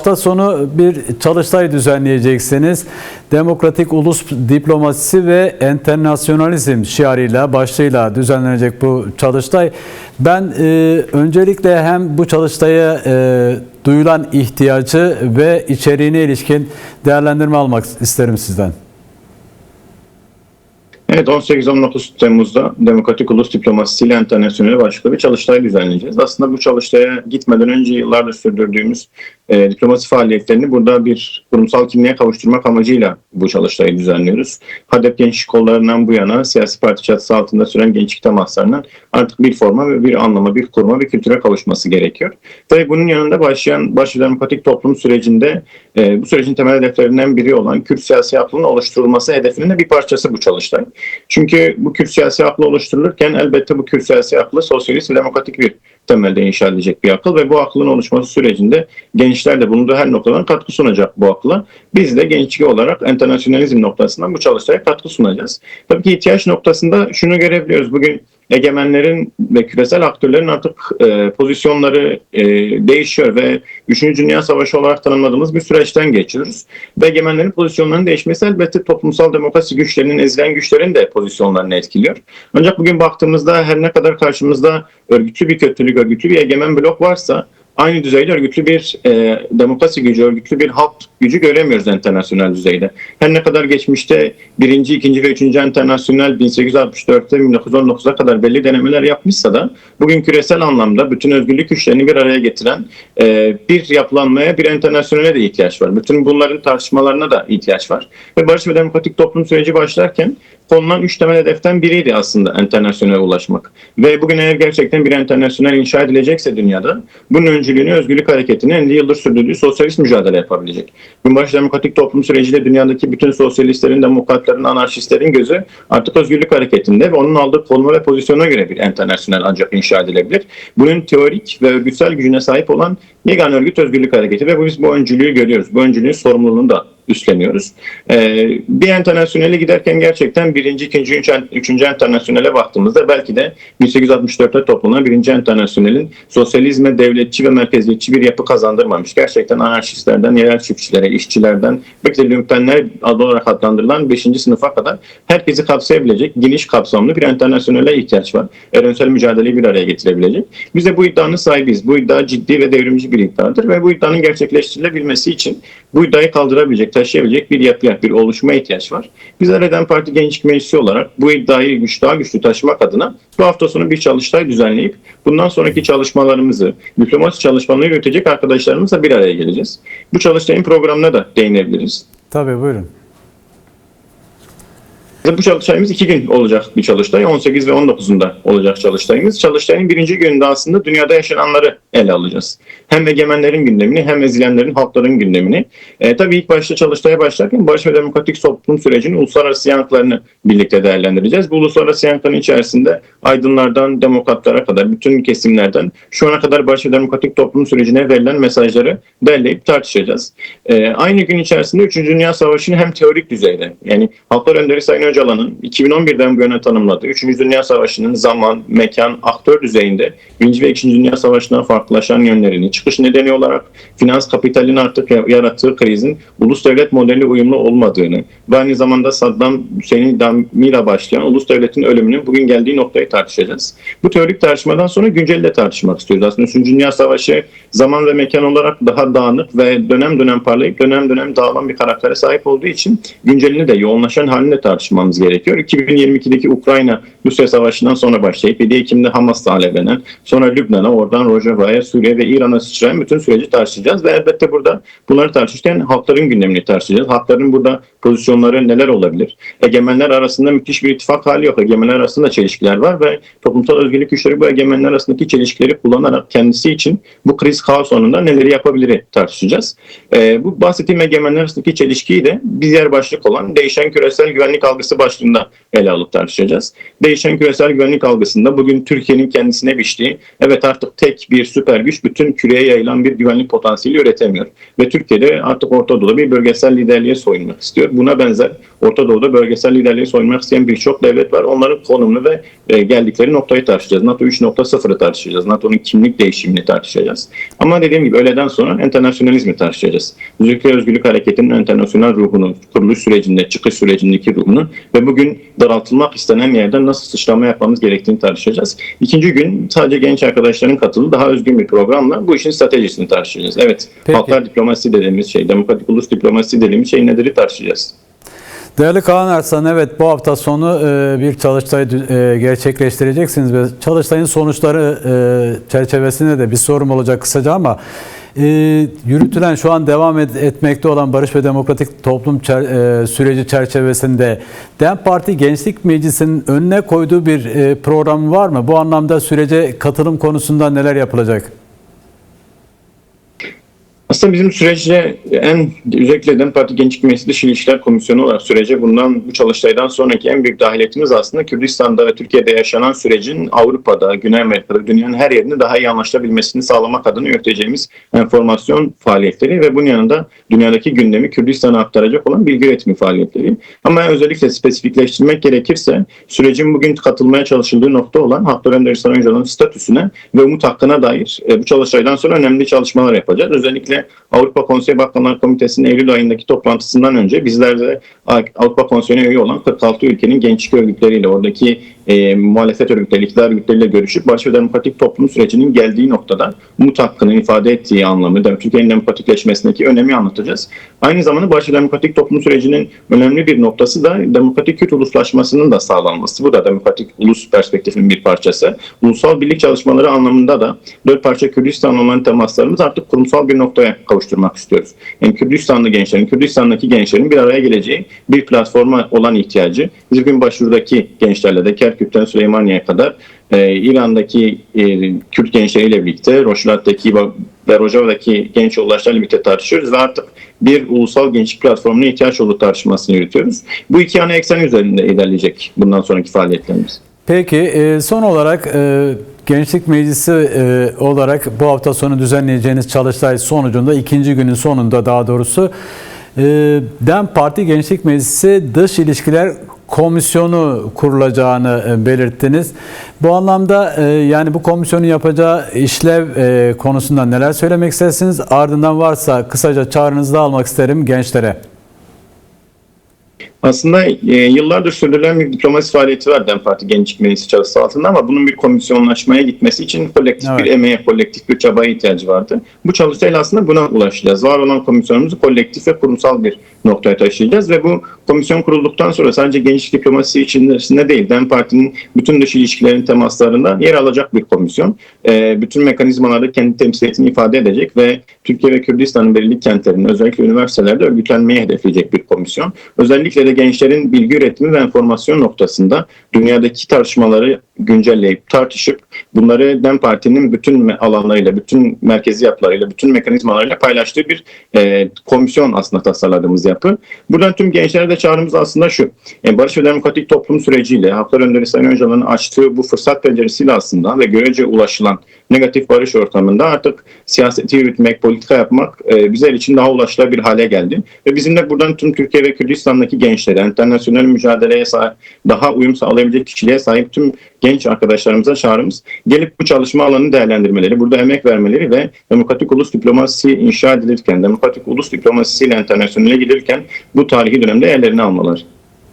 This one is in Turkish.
hafta sonu bir çalıştay düzenleyeceksiniz. Demokratik ulus diplomasisi ve enternasyonalizm şiarıyla, başlığıyla düzenlenecek bu çalıştay. Ben öncelikle hem bu çalıştaya duyulan ihtiyacı ve içeriğine ilişkin değerlendirme almak isterim sizden. Evet, 18-19 Temmuz'da Demokratik Ulus Diplomasisi ile Enternasyonel başlıklı bir çalıştay düzenleyeceğiz. Aslında bu çalıştaya gitmeden önce yıllardır sürdürdüğümüz diplomasi faaliyetlerini burada bir kurumsal kimliğe kavuşturmak amacıyla bu çalıştayı düzenliyoruz. HADEP gençlik kollarından bu yana siyasi parti çatısı altında süren gençlik temaslarının artık bir forma ve bir anlama, bir kuruma, bir kültüre kavuşması gerekiyor. Ve bunun yanında başlayan demokratik toplum sürecinde bu sürecin temel hedeflerinden biri olan Kürt siyasi aklının oluşturulması hedefinin de bir parçası bu çalıştay. Çünkü bu Kürt siyasi aklı oluşturulurken elbette bu Kürt siyasi aklı sosyalist ve demokratik bir temelde inşa edecek bir akıl ve bu aklın oluşması sürecinde gençler de bulunduğu her noktadan katkı sunacak bu akla. Biz de gençlik olarak enternasyonalizm noktasından bu çalıştaya katkı sunacağız. Tabii ki ihtiyaç noktasında şunu görebiliyoruz. Bugün egemenlerin ve küresel aktörlerin artık pozisyonları değişiyor ve 3. Dünya Savaşı olarak tanımladığımız bir süreçten geçiyoruz. Ve egemenlerin pozisyonlarının değişmesi elbette toplumsal demokrasi güçlerinin, ezilen güçlerin de pozisyonlarını etkiliyor. Ancak bugün baktığımızda her ne kadar karşımızda örgütlü bir kötülük, örgütlü bir egemen blok varsa aynı düzeyde örgütlü bir demokrasi gücü, örgütlü bir halk gücü göremiyoruz enternasyonel düzeyde. Her ne kadar geçmişte 1., 2. ve 3. enternasyonel 1864'te 1919'a kadar belli denemeler yapmışsa da bugün küresel anlamda bütün özgürlük güçlerini bir araya getiren bir yapılanmaya, bir enternasyonele de ihtiyaç var. Bütün bunların tartışmalarına da ihtiyaç var. Ve barış ve demokratik toplum süreci başlarken konulan 3 temel hedeften biriydi aslında enternasyonele ulaşmak. Ve bugün eğer gerçekten bir enternasyonel inşa edilecekse dünyada bunun öncülüğünü özgürlük hareketinin 50 yıldır sürdürdüğü sosyalist mücadele yapabilecek. Barış demokratik toplum süreciyle dünyadaki bütün sosyalistlerin, demokratların, anarşistlerin gözü artık özgürlük hareketinde ve onun aldığı konuma ve pozisyona göre bir enternasyonel ancak inşa edilebilir. Bunun teorik ve örgütsel gücüne sahip olan yegane örgüt özgürlük hareketi ve biz bu öncülüğü görüyoruz. Bu öncülüğün sorumluluğunu da üstleniyoruz. Bir enternasyonele giderken gerçekten 1., 2., 3. enternasyonele baktığımızda belki de 1864'te toplanan 1. enternasyonelin sosyalizme devletçi ve merkeziyetçi bir yapı kazandırmamış. Gerçekten anarşistlerden, yerel çiftçilere, işçilerden, belki de lümpenler adı olarak adlandırılan 5. sınıfa kadar herkesi kapsayabilecek geniş kapsamlı bir enternasyonele ihtiyaç var. Evrensel mücadeleyi bir araya getirebilecek. Biz de bu iddianın sahibiyiz. Bu iddia ciddi ve devrimci bir iddiadır ve bu iddianın gerçekleştirilebilmesi için bu iddiayı kaldırabilecek, taşıyabilecek bir yapıya, bir oluşuma ihtiyaç var. Biz Eren Parti Gençlik Meclisi olarak bu iddiayı daha güçlü taşımak adına bu hafta sonu bir çalıştay düzenleyip bundan sonraki çalışmalarımızı, diplomasi çalışmalarını yürütecek arkadaşlarımızla bir araya geleceğiz. Bu çalıştayın programına da değinebiliriz. Tabii, buyurun. Bu çalıştayımız 2 gün olacak bir çalıştay. 18 ve 19'unda olacak çalıştayımız. Çalıştayın 1. gününde aslında dünyada yaşananları ele alacağız. Hem egemenlerin gündemini hem ezilenlerin, halkların gündemini. Tabii ilk başta çalıştaya başlarken barış ve demokratik toplum sürecinin uluslararası yankılarını birlikte değerlendireceğiz. Bu uluslararası yankıların içerisinde aydınlardan demokratlara kadar, bütün kesimlerden şu ana kadar barış ve demokratik toplum sürecine verilen mesajları derleyip tartışacağız. Aynı gün içerisinde 3. Dünya Savaşı'nı hem teorik düzeyde, yani Halklar Önderi Sayın Öcalan'ın 2011'den bu yana tanımladığı 3. Dünya Savaşı'nın zaman, mekan, aktör düzeyinde 1. ve 2. Dünya Savaşı'ndan farklılaşan yönlerini, çıkış nedeni olarak finans kapitalinin artık yarattığı krizin ulus devlet modeli uyumlu olmadığını ve aynı zamanda Saddam Hüseyin'in idamıyla başlayan ulus devletin ölümünün bugün geldiği noktayı tartışacağız. Bu teorik tartışmadan sonra günceli de tartışmak istiyoruz. Aslında 3. Dünya Savaşı zaman ve mekan olarak daha dağınık ve dönem dönem parlayıp dönem dönem dağılan bir karaktere sahip olduğu için güncelini de yoğunlaşan halini de tartışmamız gerekiyor. 2022'deki Ukrayna-Rusya Savaşı'ndan sonra başlayıp 7 Ekim'de Hamas'la alevlenen, sonra Lübnan'a, oradan Rojava'ya, Suriye ve İran'a sıçrayan bütün süreci tartışacağız ve elbette burada bunları tartışırken halkların gündemini tartışacağız. Halkların burada pozisyonları neler olabilir? Egemenler arasında müthiş bir ittifak hali yok. Egemenler arasında çelişkiler var ve toplumsal özgürlük güçleri bu egemenler arasındaki çelişkileri kullanarak kendisi için bu kriz kaos sonunda neleri yapabilir tartışacağız. Bu bahsettiğim egemenler arasındaki çelişkiyi de bir diğer başlık olan değişen küresel güvenlik algısı demokrasi başlığında ele alıp tartışacağız. Değişen küresel güvenlik algısında bugün Türkiye'nin kendisine biçtiği, evet artık tek bir süper güç bütün küreye yayılan bir güvenlik potansiyeli üretemiyor. Ve Türkiye'de artık Orta Doğu'da bir bölgesel liderliğe soyunmak istiyor. Buna benzer Orta Doğu'da bölgesel liderliğe soyunmak isteyen birçok devlet var. Onların konumunu ve geldikleri noktayı tartışacağız. NATO 3.0'ı tartışacağız. NATO'nun kimlik değişimini tartışacağız. Ama dediğim gibi öğleden sonra internasyonalizmi tartışacağız. Özgürlük ve Özgürlük Hareketi'nin internasyonel ruhunu, kuruluş sürecinde, çıkış sürecindeki ruhunu ve bugün daraltılmak istenen yerden nasıl sıçrama yapmamız gerektiğini tartışacağız. İkinci gün sadece genç arkadaşların katıldığı daha özgün bir programla bu işin stratejisini tartışacağız. Evet, Peki. halklar diplomasi dediğimiz şey, demokratik ulus diplomasi dediğimiz şey nedir tartışacağız. Değerli Kaan Arslan, evet bu hafta sonu bir çalıştay gerçekleştireceksiniz ve çalıştayın sonuçları çerçevesinde de bir sorum olacak kısaca ama yürütülen şu an devam etmekte olan Barış ve Demokratik Toplum süreci çerçevesinde DEM Parti Gençlik Meclisi'nin önüne koyduğu bir program var mı? Bu anlamda sürece katılım konusunda neler yapılacak? Aslında bizim sürece özellikle DEM Parti Gençlik Meclisi Dış İlişkiler Komisyonu olarak sürece bu çalıştaydan sonraki en büyük dahiliyetimiz aslında Kürdistan'da ve Türkiye'de yaşanan sürecin Avrupa'da, Güney Amerika'da, dünyanın her yerinde daha iyi anlaşılabilmesini sağlamak adına yürüteceğimiz enformasyon faaliyetleri ve bunun yanında dünyadaki gündemi Kürdistan'a aktaracak olan bilgi üretimi faaliyetleri. Ama özellikle spesifikleştirmek gerekirse sürecin bugün katılmaya çalışıldığı nokta olan Halklar Önderi Sayın Öcalan'ın statüsüne ve umut hakkına dair bu çalıştaydan sonra önemli çalışmalar yapacağız. Özellikle Avrupa Konseyi Bakanlar Komitesi'nin Eylül ayındaki toplantısından önce bizler de Avrupa Konseyi'ne üye olan 46 ülkenin gençlik örgütleriyle, oradaki muhalefet örgütleri, iktidar örgütleriyle görüşüp Barış ve Demokratik Toplum sürecinin geldiği noktada umut hakkını ifade ettiği anlamı, Türkiye'nin demokratikleşmesindeki önemi anlatacağız. Aynı zamanda Barış ve Demokratik Toplum sürecinin önemli bir noktası da demokratik Kürt uluslaşmasının da sağlanması. Bu da demokratik ulus perspektifinin bir parçası. Ulusal birlik çalışmaları anlamında da 4 parça Kürdistan olan temaslarımız artık kurumsal bir noktaya kavuşturmak istiyoruz. Yani Kürdistanlı gençlerin, Kürdistan'daki gençlerin bir araya geleceği bir platforma olan ihtiyacı. Biz bugün başvurudaki gençlerle de Kerkük'ten Süleymaniye'ye kadar İran'daki Kürt gençleriyle birlikte, Rojava'daki ve Rojava'daki genç yoldaşlarla birlikte tartışıyoruz ve artık bir ulusal gençlik platformuna ihtiyaç olduğu tartışmasını yürütüyoruz. Bu iki ana eksen üzerinde ilerleyecek bundan sonraki faaliyetlerimiz. Peki son olarak Gençlik Meclisi olarak bu hafta sonu düzenleyeceğiniz çalıştay sonucunda ikinci günün sonunda daha doğrusu DEM Parti Gençlik Meclisi Dış İlişkiler Komisyonu kurulacağını belirttiniz. Bu anlamda yani bu komisyonun yapacağı işlev konusunda neler söylemek istersiniz? Ardından varsa kısaca çağrınızı da almak isterim gençlere. Aslında yıllardır sürdürülen bir diplomasi faaliyeti var DEM Parti Gençlik Meclisi çatısı altında ama bunun bir komisyonlaşmaya gitmesi için kolektif bir emeğe, kolektif bir çabaya ihtiyacı vardı. Bu çalıştayla aslında buna ulaşacağız. Var olan komisyonumuzu kolektif ve kurumsal bir noktaya taşıyacağız ve bu komisyon kurulduktan sonra sadece gençlik diplomasisi içerisinde değil, DEM Parti'nin bütün dış ilişkilerin temaslarında yer alacak bir komisyon. Bütün mekanizmalarda kendi temsiliyetini ifade edecek ve Türkiye ve Kürdistan'ın belirli kentlerinin özellikle üniversitelerde örgütlenmeyi hedefleyecek bir komisyon. Özellikle de gençlerin bilgi üretimi ve enformasyon noktasında dünyadaki tartışmaları güncelleyip tartışıp bunları DEM Parti'nin bütün alanlarıyla, bütün merkezi yapılarıyla, bütün mekanizmalarıyla paylaştığı bir komisyon aslında tasarladığımız yapı. Buradan tüm gençlere de çağrımız aslında şu. Barış ve Demokratik Toplum süreciyle Halklar Önderi Sayın Öcalan'ın açtığı bu fırsat penceresiyle aslında ve görece ulaşılan negatif barış ortamında artık siyaseti yürütmek, politika yapmak bizler için daha ulaşılabilir hale geldi. Ve bizim de buradan tüm Türkiye ve Kürdistan'daki gençlere, internasyonel mücadeleye sahip, daha uyum sağlayabilecek kişiliğe sahip tüm genç arkadaşlarımıza çağrımız gelip bu çalışma alanını değerlendirmeleri, burada emek vermeleri ve demokratik ulus diplomasisi inşa edilirken, demokratik ulus diplomasisiyle internasyonele gidilirken bu tarihi dönemde yerlerini almaları.